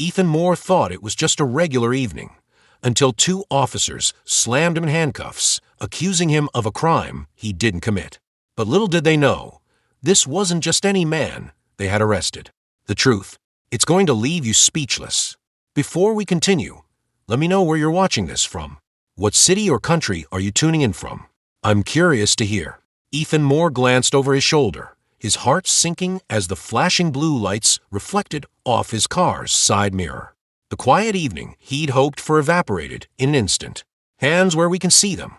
Ethan Moore thought it was just a regular evening, until two officers slammed him in handcuffs, accusing him of a crime he didn't commit. But little did they know, this wasn't just any man they had arrested. The truth, it's going to leave you speechless. Before we continue, let me know where you're watching this from. What city or country are you tuning in from? I'm curious to hear. Ethan Moore glanced over his shoulder, his heart sinking as the flashing blue lights reflected off his car's side mirror. The quiet evening he'd hoped for evaporated in an instant. Hands where we can see them.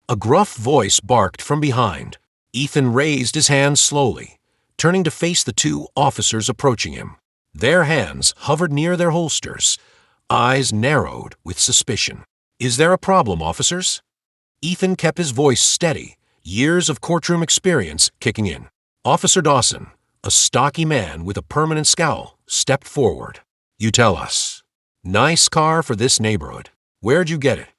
A gruff voice barked from behind. Ethan raised his hands slowly, turning to face the two officers approaching him. Their hands hovered near their holsters, eyes narrowed with suspicion. "Is there a problem, officers?" Ethan kept his voice steady, years of courtroom experience kicking in. Officer Dawson, a stocky man with a permanent scowl, stepped forward. "You tell us. Nice car for this neighborhood. Where'd you get it?"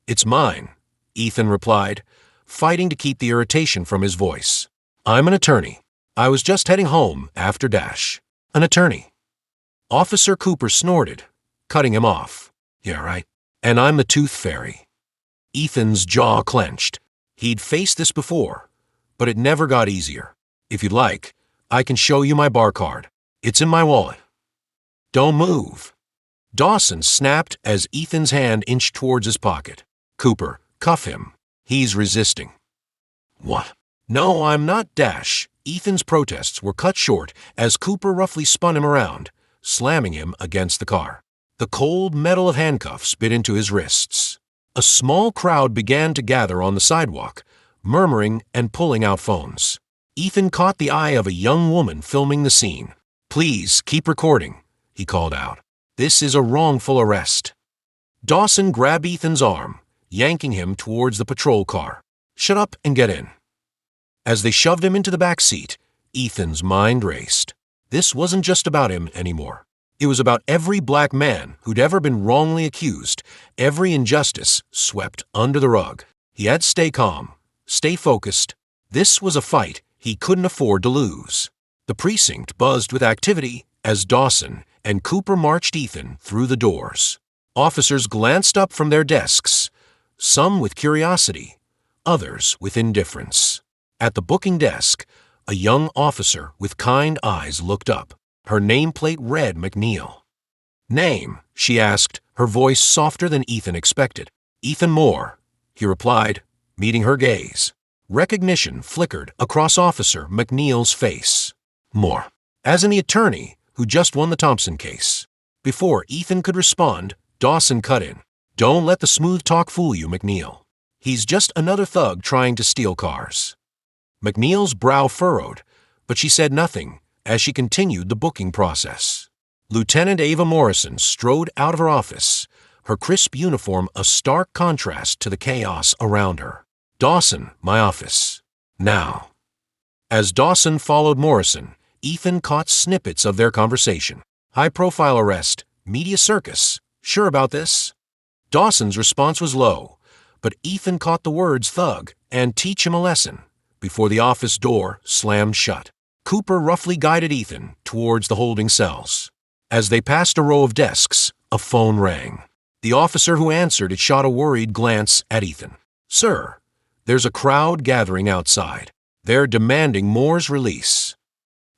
"It's mine," Ethan replied, fighting to keep the irritation from his voice. "I'm an attorney. I was just heading home after Dash." "An attorney?" Officer Cooper snorted, cutting him off. "Yeah, right. And I'm the Tooth Fairy." Ethan's jaw clenched. He'd faced this before, but it never got easier. "If you'd like, I can show you my bar card. It's in my wallet." "Don't move." Dawson snapped as Ethan's hand inched towards his pocket. "Cooper, cuff him. He's resisting." "What?" "No, I'm not Dash." Ethan's protests were cut short as Cooper roughly spun him around, slamming him against the car. The cold metal of handcuffs bit into his wrists. A small crowd began to gather on the sidewalk, murmuring and pulling out phones. Ethan caught the eye of a young woman filming the scene. "Please keep recording," he called out. "This is a wrongful arrest." Dawson grabbed Ethan's arm, yanking him towards the patrol car. "Shut up and get in." As they shoved him into the back seat, Ethan's mind raced. This wasn't just about him anymore. It was about every black man who'd ever been wrongly accused, every injustice swept under the rug. He had to stay calm, stay focused. This was a fight he couldn't afford to lose. The precinct buzzed with activity as Dawson and Cooper marched Ethan through the doors. Officers glanced up from their desks, some with curiosity, others with indifference. At the booking desk, a young officer with kind eyes looked up. Her nameplate read McNeil. "Name?" she asked, her voice softer than Ethan expected. "Ethan Moore," he replied, meeting her gaze. Recognition flickered across Officer McNeil's face. "Moore. As in the attorney who just won the Thompson case." Before Ethan could respond, Dawson cut in. "Don't let the smooth talk fool you, McNeil. He's just another thug trying to steal cars." McNeil's brow furrowed, but she said nothing as she continued the booking process. Lieutenant Ava Morrison strode out of her office, her crisp uniform a stark contrast to the chaos around her. "Dawson, my office. Now." As Dawson followed Morrison, Ethan caught snippets of their conversation. "High-profile arrest, media circus. Sure about this?" Dawson's response was low, but Ethan caught the words thug and teach him a lesson before the office door slammed shut. Cooper roughly guided Ethan towards the holding cells. As they passed a row of desks, a phone rang. The officer who answered it shot a worried glance at Ethan. "Sir, there's a crowd gathering outside. They're demanding Moore's release."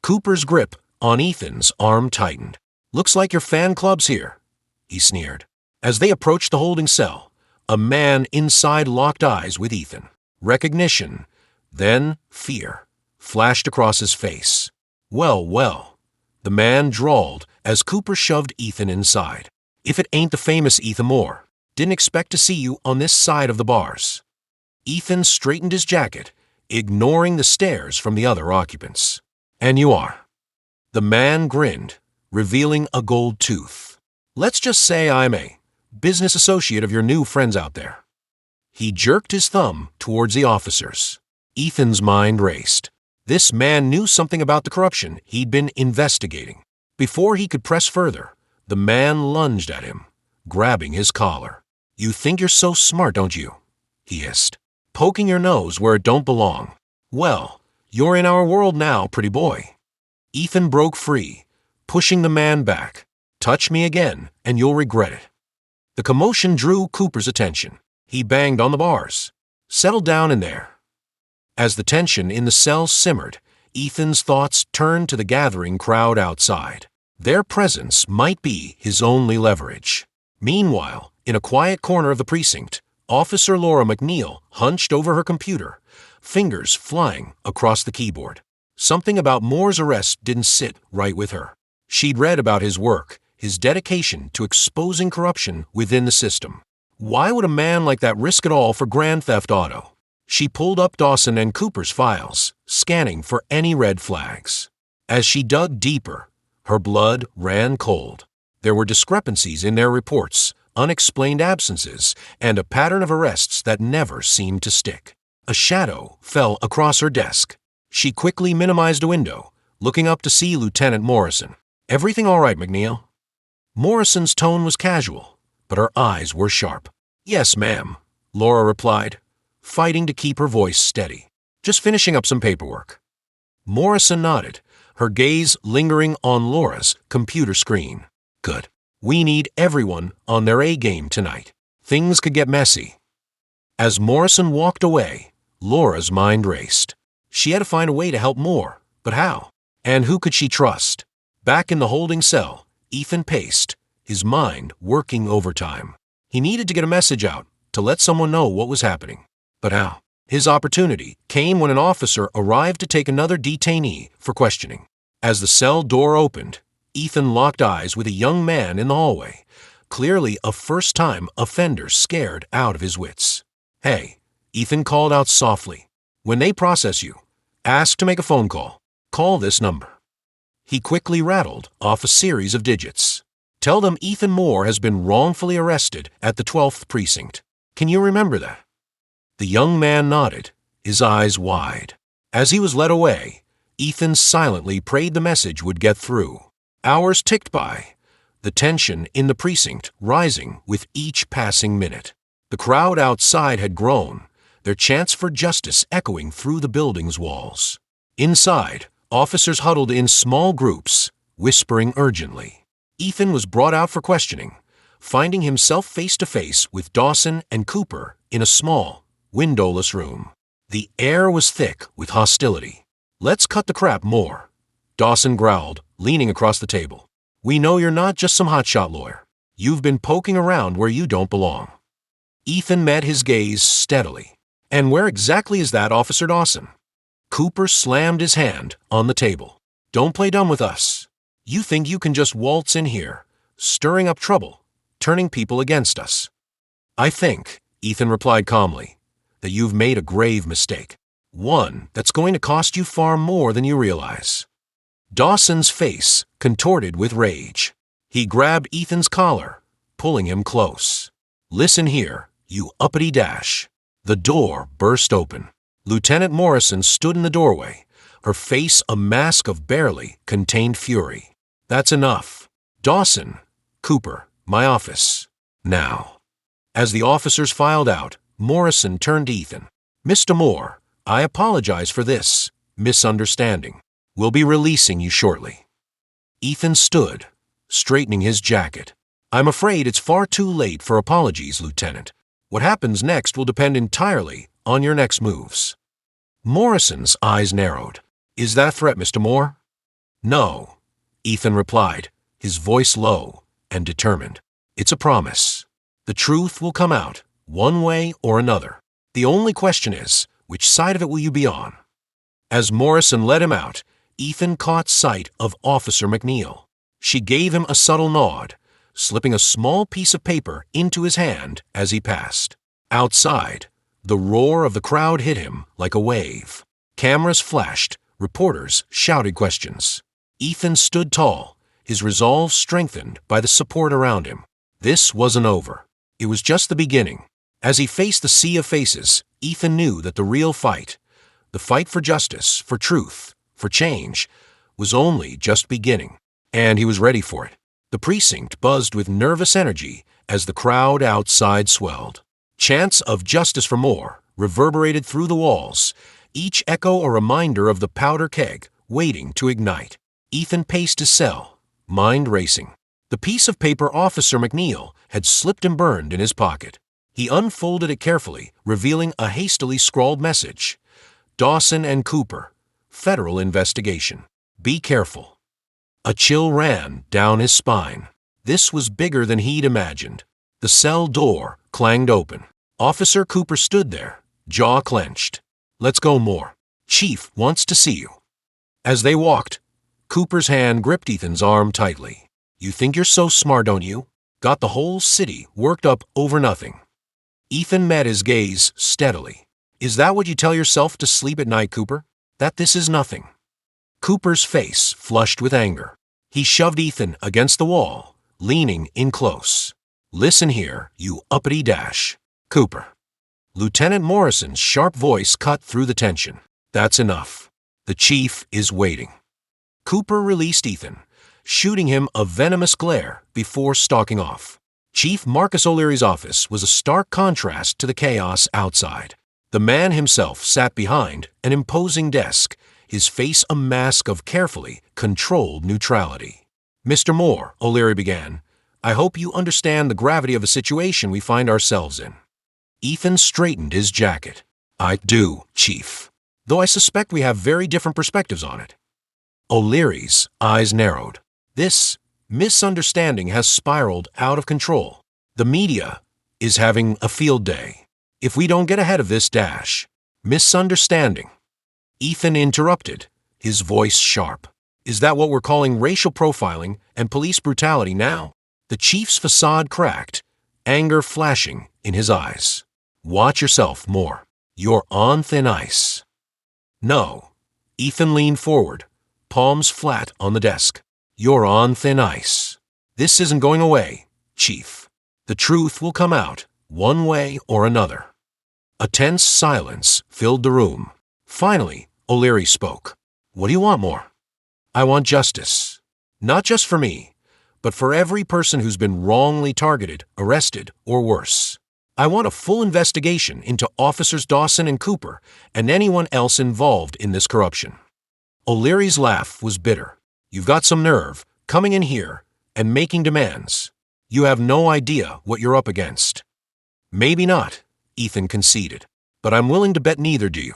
Cooper's grip on Ethan's arm tightened. "Looks like your fan club's here," he sneered. As they approached the holding cell, a man inside locked eyes with Ethan. Recognition, then fear, flashed across his face. "Well, well," the man drawled as Cooper shoved Ethan inside. "If it ain't the famous Ethan Moore. Didn't expect to see you on this side of the bars." Ethan straightened his jacket, ignoring the stares from the other occupants. "And you are?" The man grinned, revealing a gold tooth. "Let's just say I'm a business associate of your new friends out there." He jerked his thumb towards the officers. Ethan's mind raced. This man knew something about the corruption he'd been investigating. Before he could press further, the man lunged at him, grabbing his collar. "You think you're so smart, don't you?" he hissed. "Poking your nose where it don't belong. Well, you're in our world now, pretty boy." Ethan broke free, pushing the man back. Touch me again, and you'll regret it. The commotion drew Cooper's attention. He banged on the bars. Settle down in there. As the tension in the cell simmered, Ethan's thoughts turned to the gathering crowd outside. Their presence might be his only leverage. Meanwhile, in a quiet corner of the precinct, Officer Laura McNeil hunched over her computer, fingers flying across the keyboard. Something about Moore's arrest didn't sit right with her. She'd read about his work, his dedication to exposing corruption within the system. Why would a man like that risk it all for grand theft auto? She pulled up Dawson and Cooper's files, scanning for any red flags. As she dug deeper, her blood ran cold. There were discrepancies in their reports, unexplained absences, and a pattern of arrests that never seemed to stick. A shadow fell across her desk. She quickly minimized a window, looking up to see Lieutenant Morrison. "Everything all right, McNeil?" Morrison's tone was casual, but her eyes were sharp. "Yes, ma'am," Laura replied, fighting to keep her voice steady. "Just finishing up some paperwork." Morrison nodded, her gaze lingering on Laura's computer screen. "Good. We need everyone on their A-game tonight. Things could get messy." As Morrison walked away, Laura's mind raced. She had to find a way to help Moore, but how? And who could she trust? Back in the holding cell, Ethan paced, his mind working overtime. He needed to get a message out, to let someone know what was happening. But how? His opportunity came when an officer arrived to take another detainee for questioning. As the cell door opened, Ethan locked eyes with a young man in the hallway, clearly a first-time offender scared out of his wits. "Hey," Ethan called out softly. "When they process you, ask to make a phone call. Call this number." He quickly rattled off a series of digits. "Tell them Ethan Moore has been wrongfully arrested at the 12th Precinct. Can you remember that?" The young man nodded, his eyes wide. As he was led away, Ethan silently prayed the message would get through. Hours ticked by, the tension in the precinct rising with each passing minute. The crowd outside had grown, their chants for justice echoing through the building's walls. Inside, officers huddled in small groups, whispering urgently. Ethan was brought out for questioning, finding himself face to face with Dawson and Cooper in a small, windowless room. The air was thick with hostility. "Let's cut the crap, Moore," Dawson growled, leaning across the table. "We know you're not just some hotshot lawyer. You've been poking around where you don't belong." Ethan met his gaze steadily. "And where exactly is that, Officer Dawson?" Cooper slammed his hand on the table. "Don't play dumb with us. You think you can just waltz in here, stirring up trouble, turning people against us." "I think," Ethan replied calmly, "that you've made a grave mistake. One that's going to cost you far more than you realize." Dawson's face contorted with rage. He grabbed Ethan's collar, pulling him close. "Listen here, you uppity dash." The door burst open. Lieutenant Morrison stood in the doorway, her face a mask of barely contained fury. "That's enough. Dawson, Cooper, my office. Now." As the officers filed out, Morrison turned to Ethan. "Mr. Moore, I apologize for this misunderstanding. We'll be releasing you shortly." Ethan stood, straightening his jacket. "I'm afraid it's far too late for apologies, Lieutenant. What happens next will depend entirely on your next moves." Morrison's eyes narrowed. "Is that a threat, Mr. Moore?" "No," Ethan replied, his voice low and determined. "It's a promise. The truth will come out, one way or another. The only question is, which side of it will you be on?" As Morrison led him out, Ethan caught sight of Officer McNeil. She gave him a subtle nod, slipping a small piece of paper into his hand as he passed. Outside, the roar of the crowd hit him like a wave. Cameras flashed, reporters shouted questions. Ethan stood tall, his resolve strengthened by the support around him. This wasn't over. It was just the beginning. As he faced the sea of faces, Ethan knew that the real fight, the fight for justice, for truth, for change, was only just beginning, and he was ready for it. The precinct buzzed with nervous energy as the crowd outside swelled. Chants of justice for Moore reverberated through the walls, each echo a reminder of the powder keg waiting to ignite. Ethan paced his cell, mind racing. The piece of paper Officer McNeil had slipped and burned in his pocket. He unfolded it carefully, revealing a hastily scrawled message. Dawson and Cooper. Federal investigation. Be careful. A chill ran down his spine. This was bigger than he'd imagined. The cell door clanged open. Officer Cooper stood there, jaw clenched. Let's go more. Chief wants to see you. As they walked, Cooper's hand gripped Ethan's arm tightly. You think you're so smart, don't you? Got the whole city worked up over nothing. Ethan met his gaze steadily. Is that what you tell yourself to sleep at night, Cooper? That this is nothing? Cooper's face flushed with anger. He shoved Ethan against the wall, leaning in close. Listen here, you uppity dash. Cooper. Lieutenant Morrison's sharp voice cut through the tension. That's enough. The chief is waiting. Cooper released Ethan, shooting him a venomous glare before stalking off. Chief Marcus O'Leary's office was a stark contrast to the chaos outside. The man himself sat behind an imposing desk, his face a mask of carefully controlled neutrality. Mr. Moore, O'Leary began, I hope you understand the gravity of the situation we find ourselves in. Ethan straightened his jacket. I do, Chief, though I suspect we have very different perspectives on it. O'Leary's eyes narrowed. This misunderstanding has spiraled out of control. The media is having a field day. If we don't get ahead of this misunderstanding. Ethan interrupted, his voice sharp. Is that what we're calling racial profiling and police brutality now? The chief's facade cracked, anger flashing in his eyes. Watch yourself, Moore. You're on thin ice. No. Ethan leaned forward, palms flat on the desk. You're on thin ice. This isn't going away, Chief. The truth will come out, one way or another. A tense silence filled the room. Finally, O'Leary spoke. What do you want, Moore? I want justice. Not just for me, but for every person who's been wrongly targeted, arrested, or worse. I want a full investigation into Officers Dawson and Cooper and anyone else involved in this corruption. O'Leary's laugh was bitter. You've got some nerve, coming in here and making demands. You have no idea what you're up against. Maybe not, Ethan conceded, but I'm willing to bet neither do you.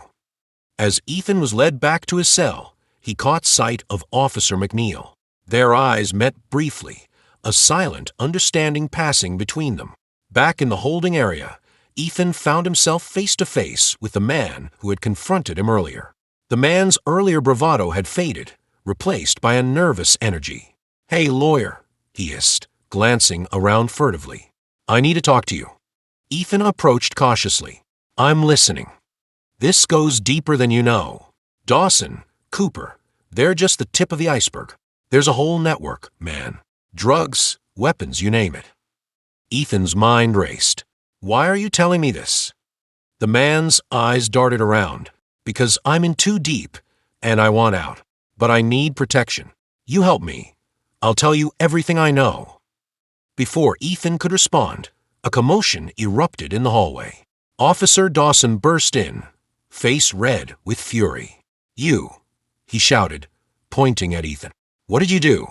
As Ethan was led back to his cell, he caught sight of Officer McNeil. Their eyes met briefly, a silent understanding passing between them. Back in the holding area, Ethan found himself face to face with the man who had confronted him earlier. The man's earlier bravado had faded, replaced by a nervous energy. Hey, lawyer, he hissed, glancing around furtively. I need to talk to you. Ethan approached cautiously. I'm listening. This goes deeper than you know. Dawson, Cooper, they're just the tip of the iceberg. There's a whole network, man. Drugs, weapons, you name it. Ethan's mind raced. Why are you telling me this? The man's eyes darted around. Because I'm in too deep, and I want out. But I need protection. You help me. I'll tell you everything I know. Before Ethan could respond, a commotion erupted in the hallway. Officer Dawson burst in, face red with fury. You, he shouted, pointing at Ethan. What did you do?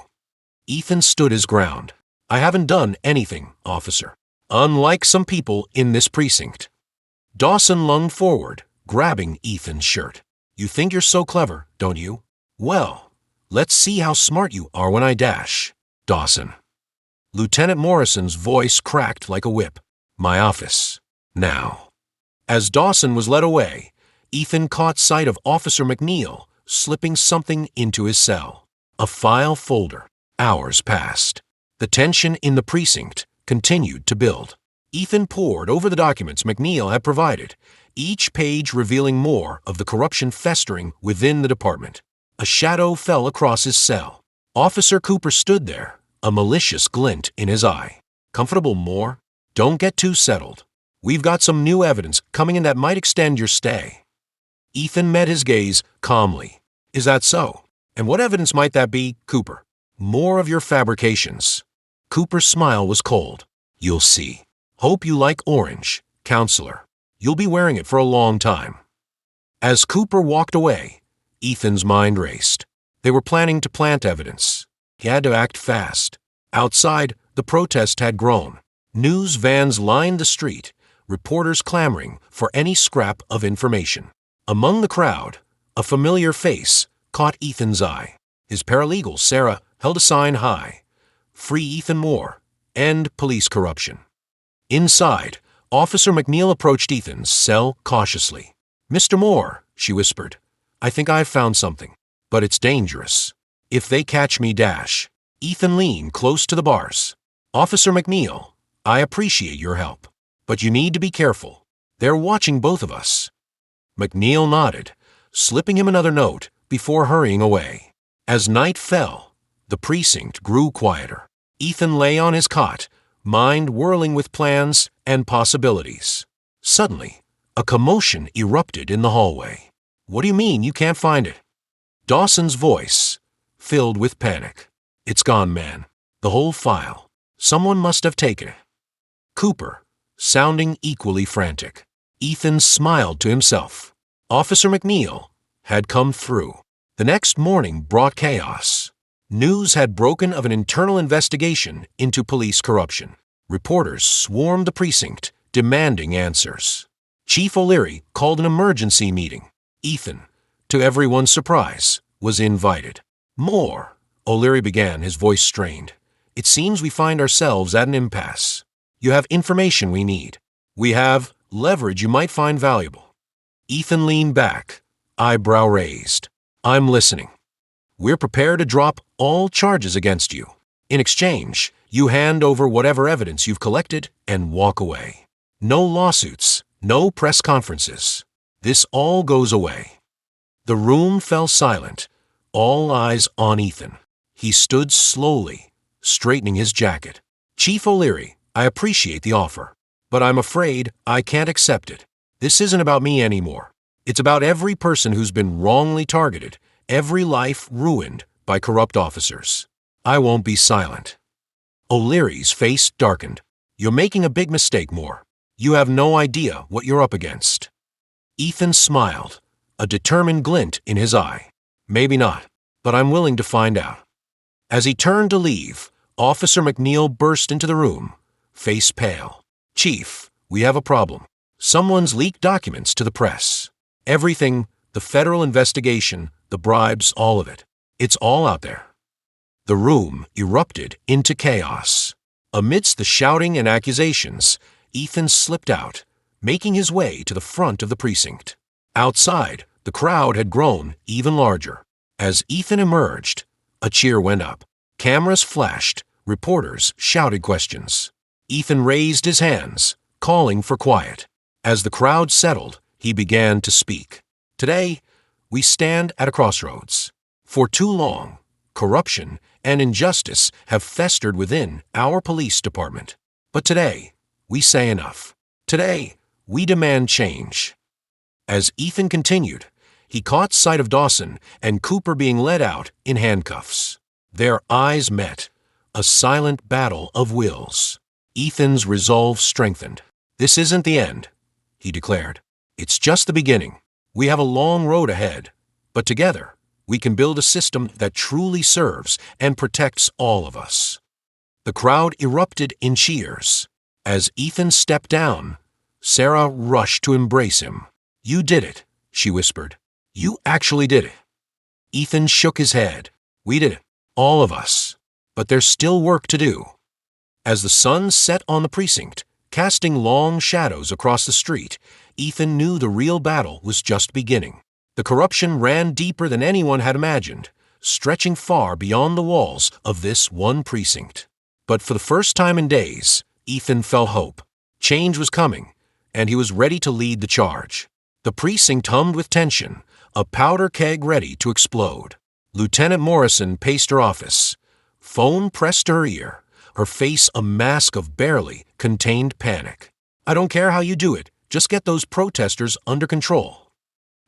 Ethan stood his ground. I haven't done anything, officer. Unlike some people in this precinct. Dawson lunged forward, grabbing Ethan's shirt. You think you're so clever, don't you? Well, let's see how smart you are when I dash, Dawson. Lieutenant Morrison's voice cracked like a whip. My office. Now. As Dawson was led away, Ethan caught sight of Officer McNeil slipping something into his cell. A file folder. Hours passed. The tension in the precinct continued to build. Ethan pored over the documents McNeil had provided, each page revealing more of the corruption festering within the department. A shadow fell across his cell. Officer Cooper stood there, a malicious glint in his eye. Comfortable, Moore? Don't get too settled. We've got some new evidence coming in that might extend your stay. Ethan met his gaze calmly. Is that so? And what evidence might that be, Cooper? More of your fabrications. Cooper's smile was cold. You'll see. Hope you like orange, counselor. You'll be wearing it for a long time. As Cooper walked away, Ethan's mind raced. They were planning to plant evidence. He had to act fast. Outside, the protest had grown. News vans lined the street, reporters clamoring for any scrap of information. Among the crowd, a familiar face caught Ethan's eye. His paralegal, Sarah, held a sign high: "Free Ethan Moore. End police corruption." Inside, Officer McNeil approached Ethan's cell cautiously. "Mr. Moore," she whispered, "I think I've found something, but it's dangerous. If they catch me, dash." Ethan leaned close to the bars. "Officer McNeil, I appreciate your help, but you need to be careful. They're watching both of us." McNeil nodded, slipping him another note before hurrying away. As night fell, the precinct grew quieter. Ethan lay on his cot, mind whirling with plans and possibilities. Suddenly, a commotion erupted in the hallway. "What do you mean you can't find it?" Dawson's voice filled with panic. "It's gone, man. The whole file. Someone must have taken it." Cooper, sounding equally frantic. Ethan smiled to himself. Officer McNeil had come through. The next morning brought chaos. News had broken of an internal investigation into police corruption. Reporters swarmed the precinct, demanding answers. Chief O'Leary called an emergency meeting. Ethan, to everyone's surprise, was invited. "Moore," O'Leary began, his voice strained, "it seems we find ourselves at an impasse. You have information we need. We have leverage you might find valuable." Ethan leaned back, eyebrow raised. "I'm listening. We're prepared to drop all charges against you. In exchange, you hand over whatever evidence you've collected and walk away. No lawsuits, no press conferences. This all goes away." The room fell silent, all eyes on Ethan. He stood slowly, straightening his jacket. "Chief O'Leary, I appreciate the offer, but I'm afraid I can't accept it. This isn't about me anymore. It's about every person who's been wrongly targeted, every life ruined by corrupt officers. I won't be silent." O'Leary's face darkened. "You're making a big mistake, Moore. You have no idea what you're up against." Ethan smiled, a determined glint in his eye. "Maybe not, but I'm willing to find out." As he turned to leave, Officer McNeil burst into the room, face pale. "Chief, we have a problem. Someone's leaked documents to the press. Everything, the federal investigation, the bribes, all of it. It's all out there." The room erupted into chaos. Amidst the shouting and accusations, Ethan slipped out, making his way to the front of the precinct. Outside, the crowd had grown even larger. As Ethan emerged, a cheer went up. Cameras flashed, reporters shouted questions. Ethan raised his hands, calling for quiet. As the crowd settled, he began to speak. "Today, we stand at a crossroads. For too long, corruption and injustice have festered within our police department. But today, we say enough. Today, we demand change." As Ethan continued, he caught sight of Dawson and Cooper being led out in handcuffs. Their eyes met, a silent battle of wills. Ethan's resolve strengthened. "This isn't the end," he declared. "It's just the beginning. We have a long road ahead, but together we can build a system that truly serves and protects all of us." The crowd erupted in cheers. As Ethan stepped down, Sarah rushed to embrace him. "You did it," she whispered. "You actually did it." Ethan shook his head. "We did it, all of us. But there's still work to do." As the sun set on the precinct, casting long shadows across the street, Ethan knew the real battle was just beginning. The corruption ran deeper than anyone had imagined, stretching far beyond the walls of this one precinct. But for the first time in days, Ethan felt hope. Change was coming, and he was ready to lead the charge. The precinct hummed with tension, a powder keg ready to explode. Lieutenant Morrison paced her office. Phone pressed to her ear, her face a mask of barely contained panic. "I don't care how you do it, just get those protesters under control."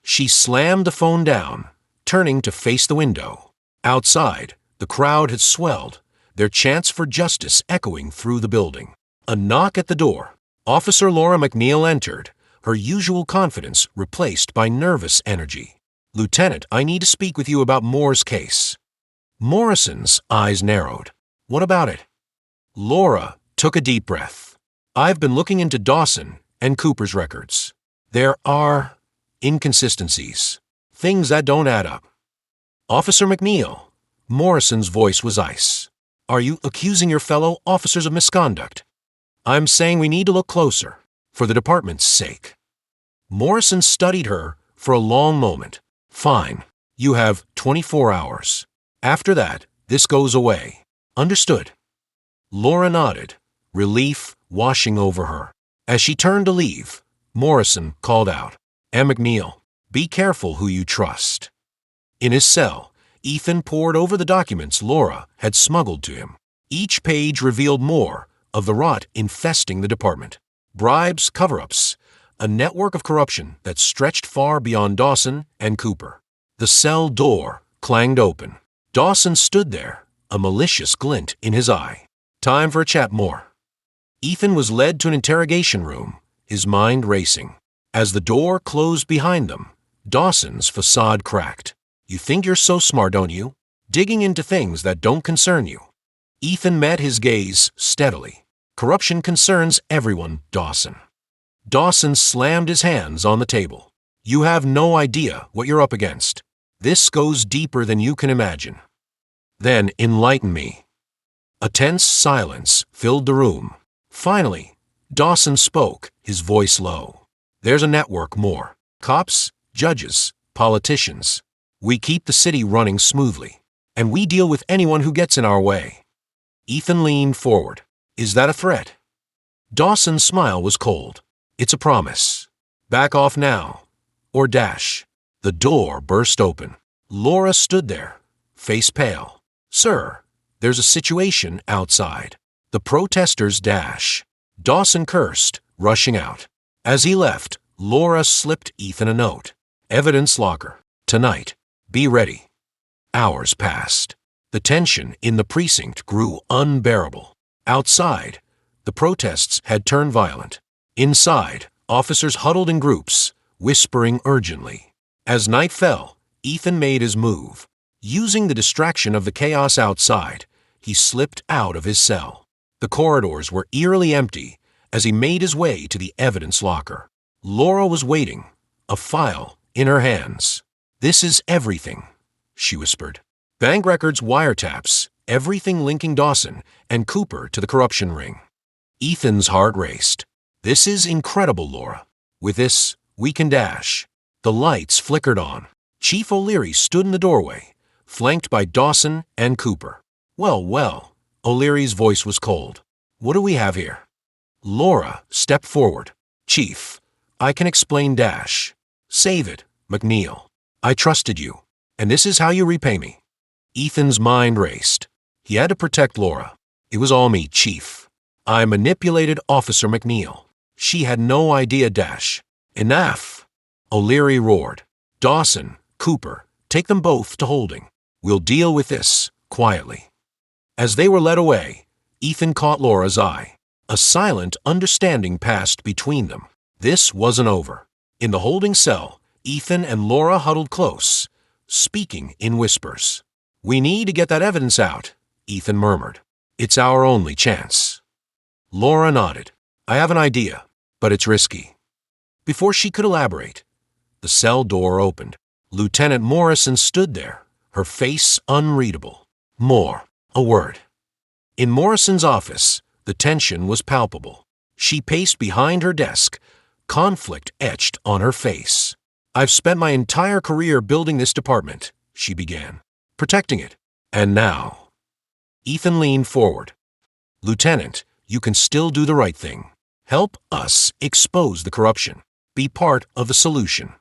She slammed the phone down, turning to face the window. Outside, the crowd had swelled, their chants for justice echoing through the building. A knock at the door. Officer Laura McNeil entered, her usual confidence replaced by nervous energy. "Lieutenant, I need to speak with you about Moore's case." Morrison's eyes narrowed. "What about it?" Laura took a deep breath. I've been looking into Dawson and Cooper's records. There are inconsistencies, things that don't add up. Officer McNeil, Morrison's voice was ice. Are you accusing your fellow officers of misconduct? I'm saying we need to look closer, for the department's sake. Morrison studied her for a long moment. Fine, you have 24 hours. After that, this goes away. Understood? Laura nodded, relief washing over her. As she turned to leave, Morrison called out, "And McNeil, be careful who you trust." In his cell, Ethan pored over the documents Laura had smuggled to him. Each page revealed more of the rot infesting the department. Bribes, cover-ups, a network of corruption that stretched far beyond Dawson and Cooper. The cell door clanged open. Dawson stood there, a malicious glint in his eye. Time for a chat more. Ethan was led to an interrogation room, his mind racing. As the door closed behind them, Dawson's facade cracked. You think you're so smart, don't you? Digging into things that don't concern you. Ethan met his gaze steadily. Corruption concerns everyone, Dawson. Dawson slammed his hands on the table. You have no idea what you're up against. This goes deeper than you can imagine. Then enlighten me. A tense silence filled the room. Finally, Dawson spoke, his voice low. There's a network more. Cops, judges, politicians. We keep the city running smoothly, and we deal with anyone who gets in our way. Ethan leaned forward. Is that a threat? Dawson's smile was cold. It's a promise. Back off now, or dash. The door burst open. Laura stood there, face pale. Sir, there's a situation outside. The protesters dash. Dawson cursed, rushing out. As he left, Laura slipped Ethan a note. Evidence locker. Tonight. Be ready. Hours passed. The tension in the precinct grew unbearable. Outside, the protests had turned violent. Inside, officers huddled in groups, whispering urgently. As night fell, Ethan made his move. Using the distraction of the chaos outside, he slipped out of his cell. The corridors were eerily empty as he made his way to the evidence locker. Laura was waiting, a file in her hands. This is everything, she whispered. Bank records, wiretaps, everything linking Dawson and Cooper to the corruption ring. Ethan's heart raced. This is incredible, Laura. With this, we can dash. The lights flickered on. Chief O'Leary stood in the doorway, flanked by Dawson and Cooper. Well, O'Leary's voice was cold. What do we have here? Laura stepped forward. Chief, I can explain dash. Save it, McNeil. I trusted you, and this is how you repay me. Ethan's mind raced. He had to protect Laura. It was all me, Chief. I manipulated Officer McNeil. She had no idea dash. Enough! O'Leary roared. Dawson, Cooper, take them both to holding. We'll deal with this, quietly. As they were led away, Ethan caught Laura's eye. A silent understanding passed between them. This wasn't over. In the holding cell, Ethan and Laura huddled close, speaking in whispers. We need to get that evidence out, Ethan murmured. It's our only chance. Laura nodded. I have an idea, but it's risky. Before she could elaborate, the cell door opened. Lieutenant Morrison stood there, her face unreadable. More, a word. In Morrison's office, the tension was palpable. She paced behind her desk, conflict etched on her face. I've spent my entire career building this department, she began, protecting it. And now? Ethan leaned forward. Lieutenant, you can still do the right thing. Help us expose the corruption. Be part of the solution.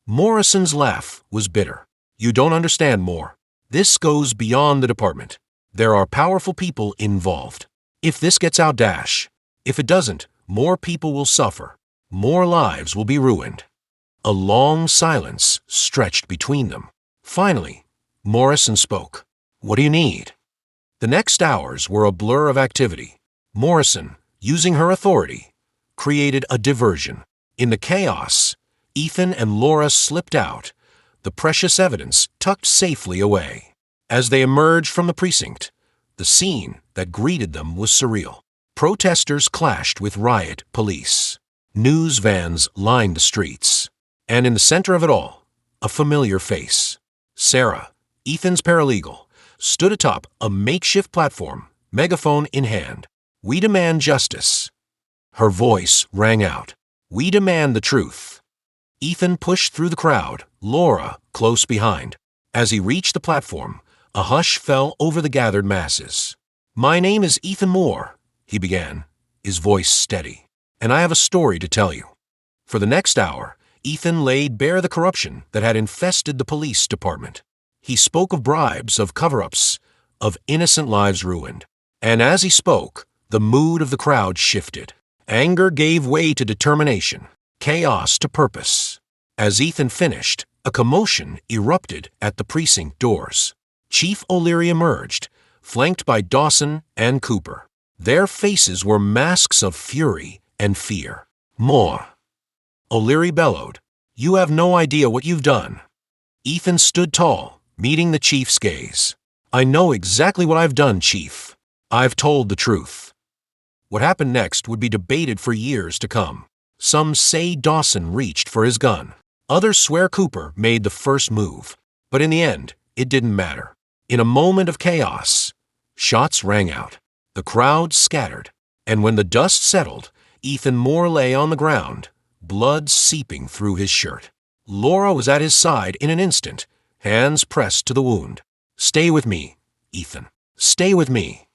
Morrison's laugh was bitter. You don't understand more. This goes beyond the department. There are powerful people involved. If this gets out, dash. If it doesn't, more people will suffer. More lives will be ruined. A long silence stretched between them. Finally, Morrison spoke. What do you need? The next hours were a blur of activity. Morrison, using her authority, created a diversion. In the chaos, Ethan and Laura slipped out, the precious evidence tucked safely away. As they emerged from the precinct, The scene that greeted them was surreal. Protesters clashed with riot police. News vans lined the streets. And in the center of it all, a familiar face. Sarah, Ethan's paralegal, stood atop a makeshift platform, megaphone in hand. "We demand justice." Her voice rang out. "We demand the truth." Ethan pushed through the crowd, Laura close behind. As he reached the platform, a hush fell over the gathered masses. "My name is Ethan Moore," he began, his voice steady, "and I have a story to tell you." For the next hour, Ethan laid bare the corruption that had infested the police department. He spoke of bribes, of cover-ups, of innocent lives ruined. And as he spoke, the mood of the crowd shifted. Anger gave way to determination, chaos to purpose. As Ethan finished, a commotion erupted at the precinct doors. Chief O'Leary emerged, flanked by Dawson and Cooper. Their faces were masks of fury and fear. "More!" O'Leary bellowed. "You have no idea what you've done." Ethan stood tall, meeting the chief's gaze. "I know exactly what I've done, Chief. I've told the truth." What happened next would be debated for years to come. Some say Dawson reached for his gun. Others swear Cooper made the first move. But in the end, it didn't matter. In a moment of chaos, shots rang out. The crowd scattered. And when the dust settled, Ethan Moore lay on the ground, blood seeping through his shirt. Laura was at his side in an instant, hands pressed to the wound. "Stay with me, Ethan. Stay with me."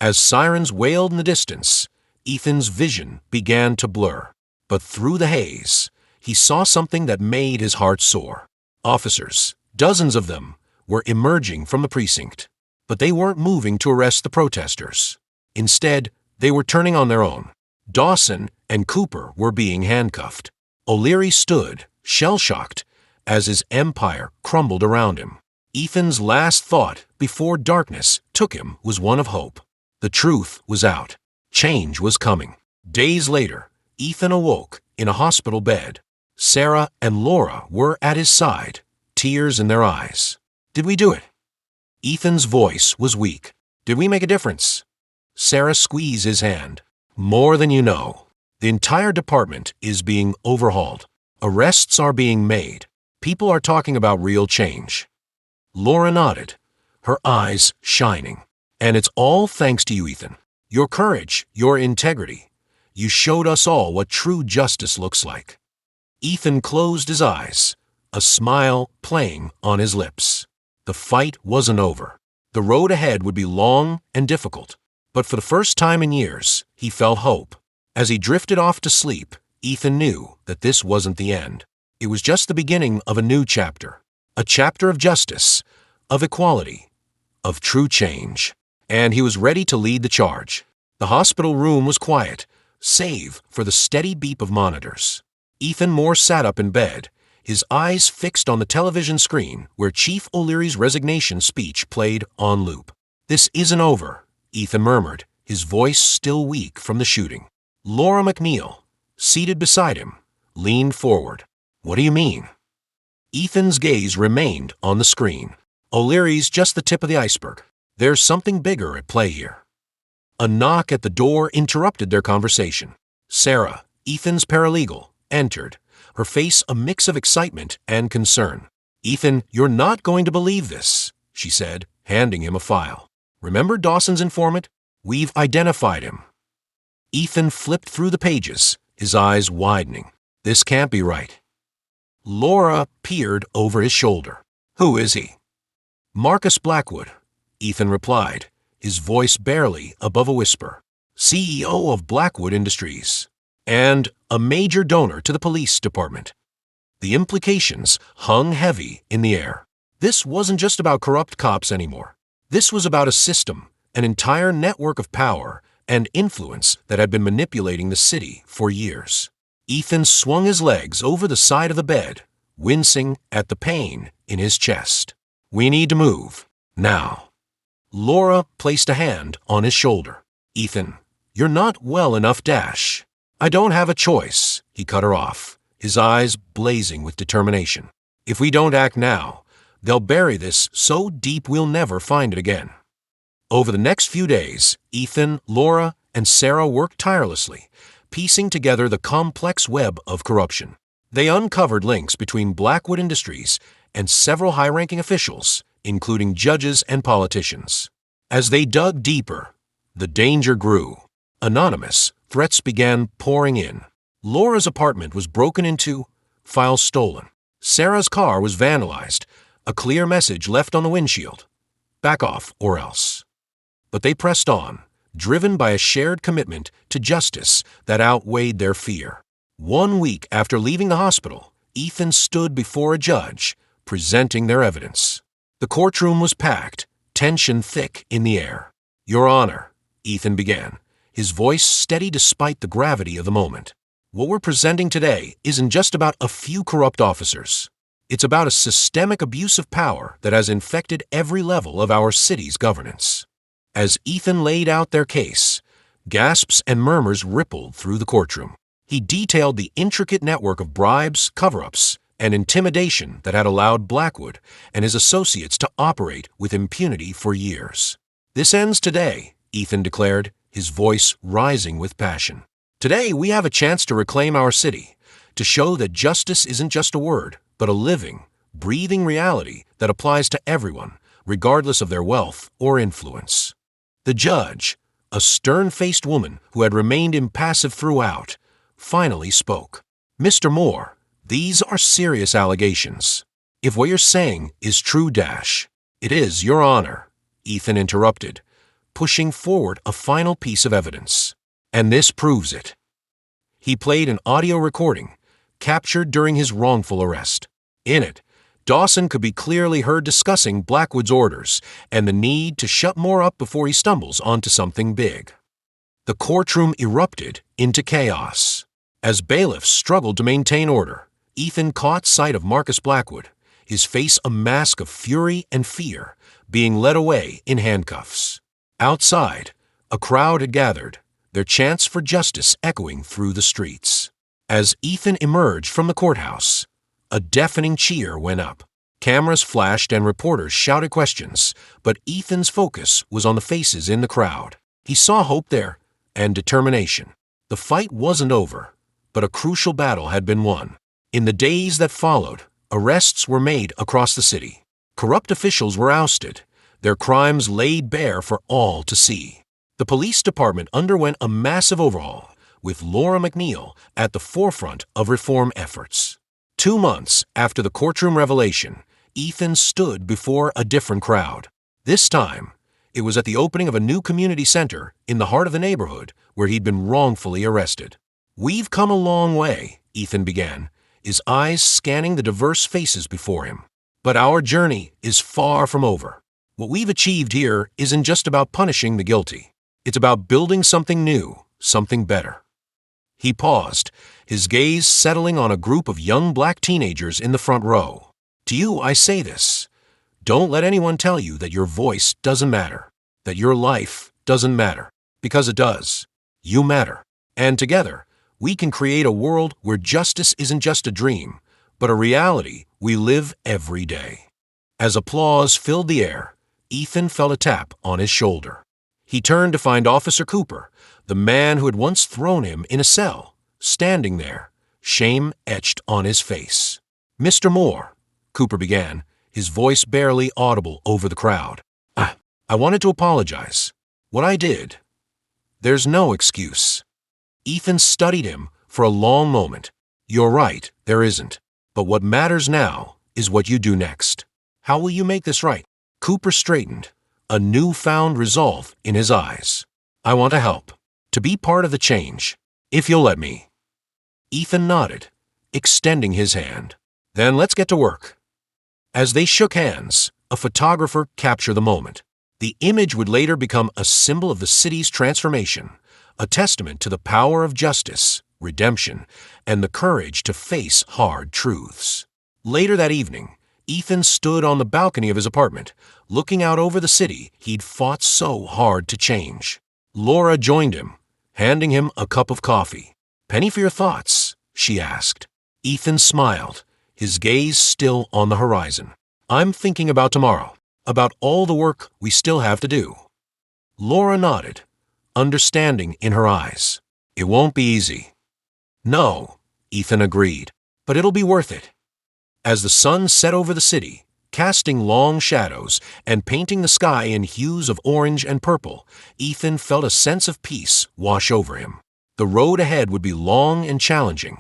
As sirens wailed in the distance, Ethan's vision began to blur. But through the haze, he saw something that made his heart soar. Officers, dozens of them, were emerging from the precinct. But they weren't moving to arrest the protesters. Instead, they were turning on their own. Dawson and Cooper were being handcuffed. O'Leary stood, shell-shocked, as his empire crumbled around him. Ethan's last thought before darkness took him was one of hope. The truth was out. Change was coming. Days later, Ethan awoke in a hospital bed. Sarah and Laura were at his side, tears in their eyes. "Did we do it?" Ethan's voice was weak. "Did we make a difference?" Sarah squeezed his hand. "More than you know. The entire department is being overhauled. Arrests are being made. People are talking about real change." Laura nodded, her eyes shining. "And it's all thanks to you, Ethan. Your courage, your integrity. You showed us all what true justice looks like." Ethan closed his eyes, a smile playing on his lips. The fight wasn't over. The road ahead would be long and difficult. But for the first time in years, he felt hope. As he drifted off to sleep, Ethan knew that this wasn't the end. It was just the beginning of a new chapter. A chapter of justice, of equality, of true change. And he was ready to lead the charge. The hospital room was quiet, save for the steady beep of monitors. Ethan Moore sat up in bed, his eyes fixed on the television screen where Chief O'Leary's resignation speech played on loop. "This isn't over," Ethan murmured, his voice still weak from the shooting. Laura McNeil, seated beside him, leaned forward. "What do you mean?" Ethan's gaze remained on the screen. "O'Leary's just the tip of the iceberg. There's something bigger at play here." A knock at the door interrupted their conversation. Sarah, Ethan's paralegal, entered, her face a mix of excitement and concern. "Ethan, you're not going to believe this," she said, handing him a file. "Remember Dawson's informant? We've identified him." Ethan flipped through the pages, his eyes widening. This can't be right. Laura peered over his shoulder. "Who is he?" "Marcus Blackwood," Ethan replied, his voice barely above a whisper. "CEO of Blackwood Industries, and a major donor to the police department." The implications hung heavy in the air. This wasn't just about corrupt cops anymore. This was about a system, an entire network of power and influence that had been manipulating the city for years. Ethan swung his legs over the side of the bed, wincing at the pain in his chest. "We need to move. Now." Laura placed a hand on his shoulder. "Ethan, you're not well enough, Dash." "I don't have a choice," he cut her off, his eyes blazing with determination. "If we don't act now, they'll bury this so deep we'll never find it again." Over the next few days, Ethan, Laura, and Sarah worked tirelessly, piecing together the complex web of corruption. They uncovered links between Blackwood Industries and several high-ranking officials, including judges and politicians. As they dug deeper, the danger grew. Anonymous threats began pouring in. Laura's apartment was broken into, files stolen. Sarah's car was vandalized, a clear message left on the windshield: back off or else. But they pressed on, driven by a shared commitment to justice that outweighed their fear. 1 week after leaving the hospital, Ethan stood before a judge, presenting their evidence. The courtroom was packed, tension thick in the air. "Your Honor," Ethan began, his voice steady despite the gravity of the moment. "What we're presenting today isn't just about a few corrupt officers. It's about a systemic abuse of power that has infected every level of our city's governance." As Ethan laid out their case, gasps and murmurs rippled through the courtroom. He detailed the intricate network of bribes, cover-ups, and intimidation that had allowed Blackwood and his associates to operate with impunity for years. "This ends today," Ethan declared, his voice rising with passion. "Today we have a chance to reclaim our city, to show that justice isn't just a word, but a living, breathing reality that applies to everyone, regardless of their wealth or influence." The judge, a stern-faced woman who had remained impassive throughout, finally spoke. "Mr. Moore, these are serious allegations. If what you're saying is true, it is, Your Honor," Ethan interrupted, pushing forward a final piece of evidence. "And this proves it." He played an audio recording, captured during his wrongful arrest. In it, Dawson could be clearly heard discussing Blackwood's orders and the need to shut Moore up before he stumbles onto something big. The courtroom erupted into chaos. As bailiffs struggled to maintain order, Ethan caught sight of Marcus Blackwood, his face a mask of fury and fear, being led away in handcuffs. Outside, a crowd had gathered, their chants for justice echoing through the streets. As Ethan emerged from the courthouse, a deafening cheer went up. Cameras flashed and reporters shouted questions, but Ethan's focus was on the faces in the crowd. He saw hope there, and determination. The fight wasn't over, but a crucial battle had been won. In the days that followed, arrests were made across the city. Corrupt officials were ousted, their crimes laid bare for all to see. The police department underwent a massive overhaul, with Laura McNeil at the forefront of reform efforts. 2 months after the courtroom revelation, Ethan stood before a different crowd. This time, it was at the opening of a new community center in the heart of the neighborhood where he'd been wrongfully arrested. "We've come a long way," Ethan began, his eyes scanning the diverse faces before him. "But our journey is far from over. What we've achieved here isn't just about punishing the guilty. It's about building something new, something better." He paused, his gaze settling on a group of young black teenagers in the front row. "To you I say this. Don't let anyone tell you that your voice doesn't matter, that your life doesn't matter, because it does. You matter. And together, we can create a world where justice isn't just a dream, but a reality we live every day." As applause filled the air, Ethan felt a tap on his shoulder. He turned to find Officer Cooper, the man who had once thrown him in a cell, standing there, shame etched on his face. "Mr. Moore," Cooper began, his voice barely audible over the crowd. I wanted to apologize. What I did. There's no excuse." Ethan studied him for a long moment. "You're right, there isn't. But what matters now is what you do next. How will you make this right?" Cooper straightened, a newfound resolve in his eyes. "I want to help, to be part of the change, if you'll let me." Ethan nodded, extending his hand. "Then let's get to work." As they shook hands, a photographer captured the moment. The image would later become a symbol of the city's transformation, a testament to the power of justice, redemption, and the courage to face hard truths. Later that evening, Ethan stood on the balcony of his apartment, looking out over the city he'd fought so hard to change. Laura joined him, handing him a cup of coffee. "Penny for your thoughts?" she asked. Ethan smiled, his gaze still on the horizon. "I'm thinking about tomorrow, about all the work we still have to do." Laura nodded, understanding in her eyes. It won't be easy. No, Ethan agreed, but it'll be worth it. As the sun set over the city, casting long shadows and painting the sky in hues of orange and purple, Ethan felt a sense of peace wash over him. The road ahead would be long and challenging,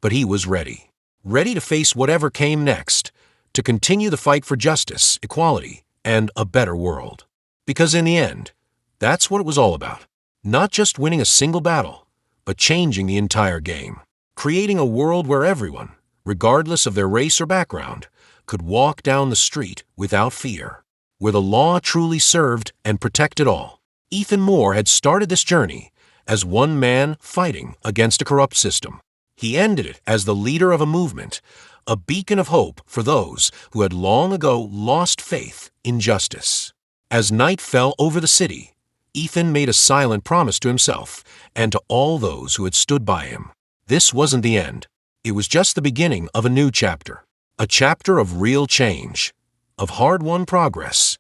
but he was ready. Ready to face whatever came next, to continue the fight for justice, equality, and a better world. Because in the end, that's what it was all about. Not just winning a single battle, but changing the entire game. Creating a world where everyone, regardless of their race or background, could walk down the street without fear. Where the law truly served and protected all. Ethan Moore had started this journey as one man fighting against a corrupt system. He ended it as the leader of a movement, a beacon of hope for those who had long ago lost faith in justice. As night fell over the city, Ethan made a silent promise to himself and to all those who had stood by him. This wasn't the end. It was just the beginning of a new chapter. A chapter of real change, of hard-won progress,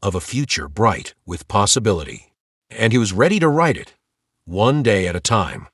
of a future bright with possibility. And he was ready to write it, one day at a time.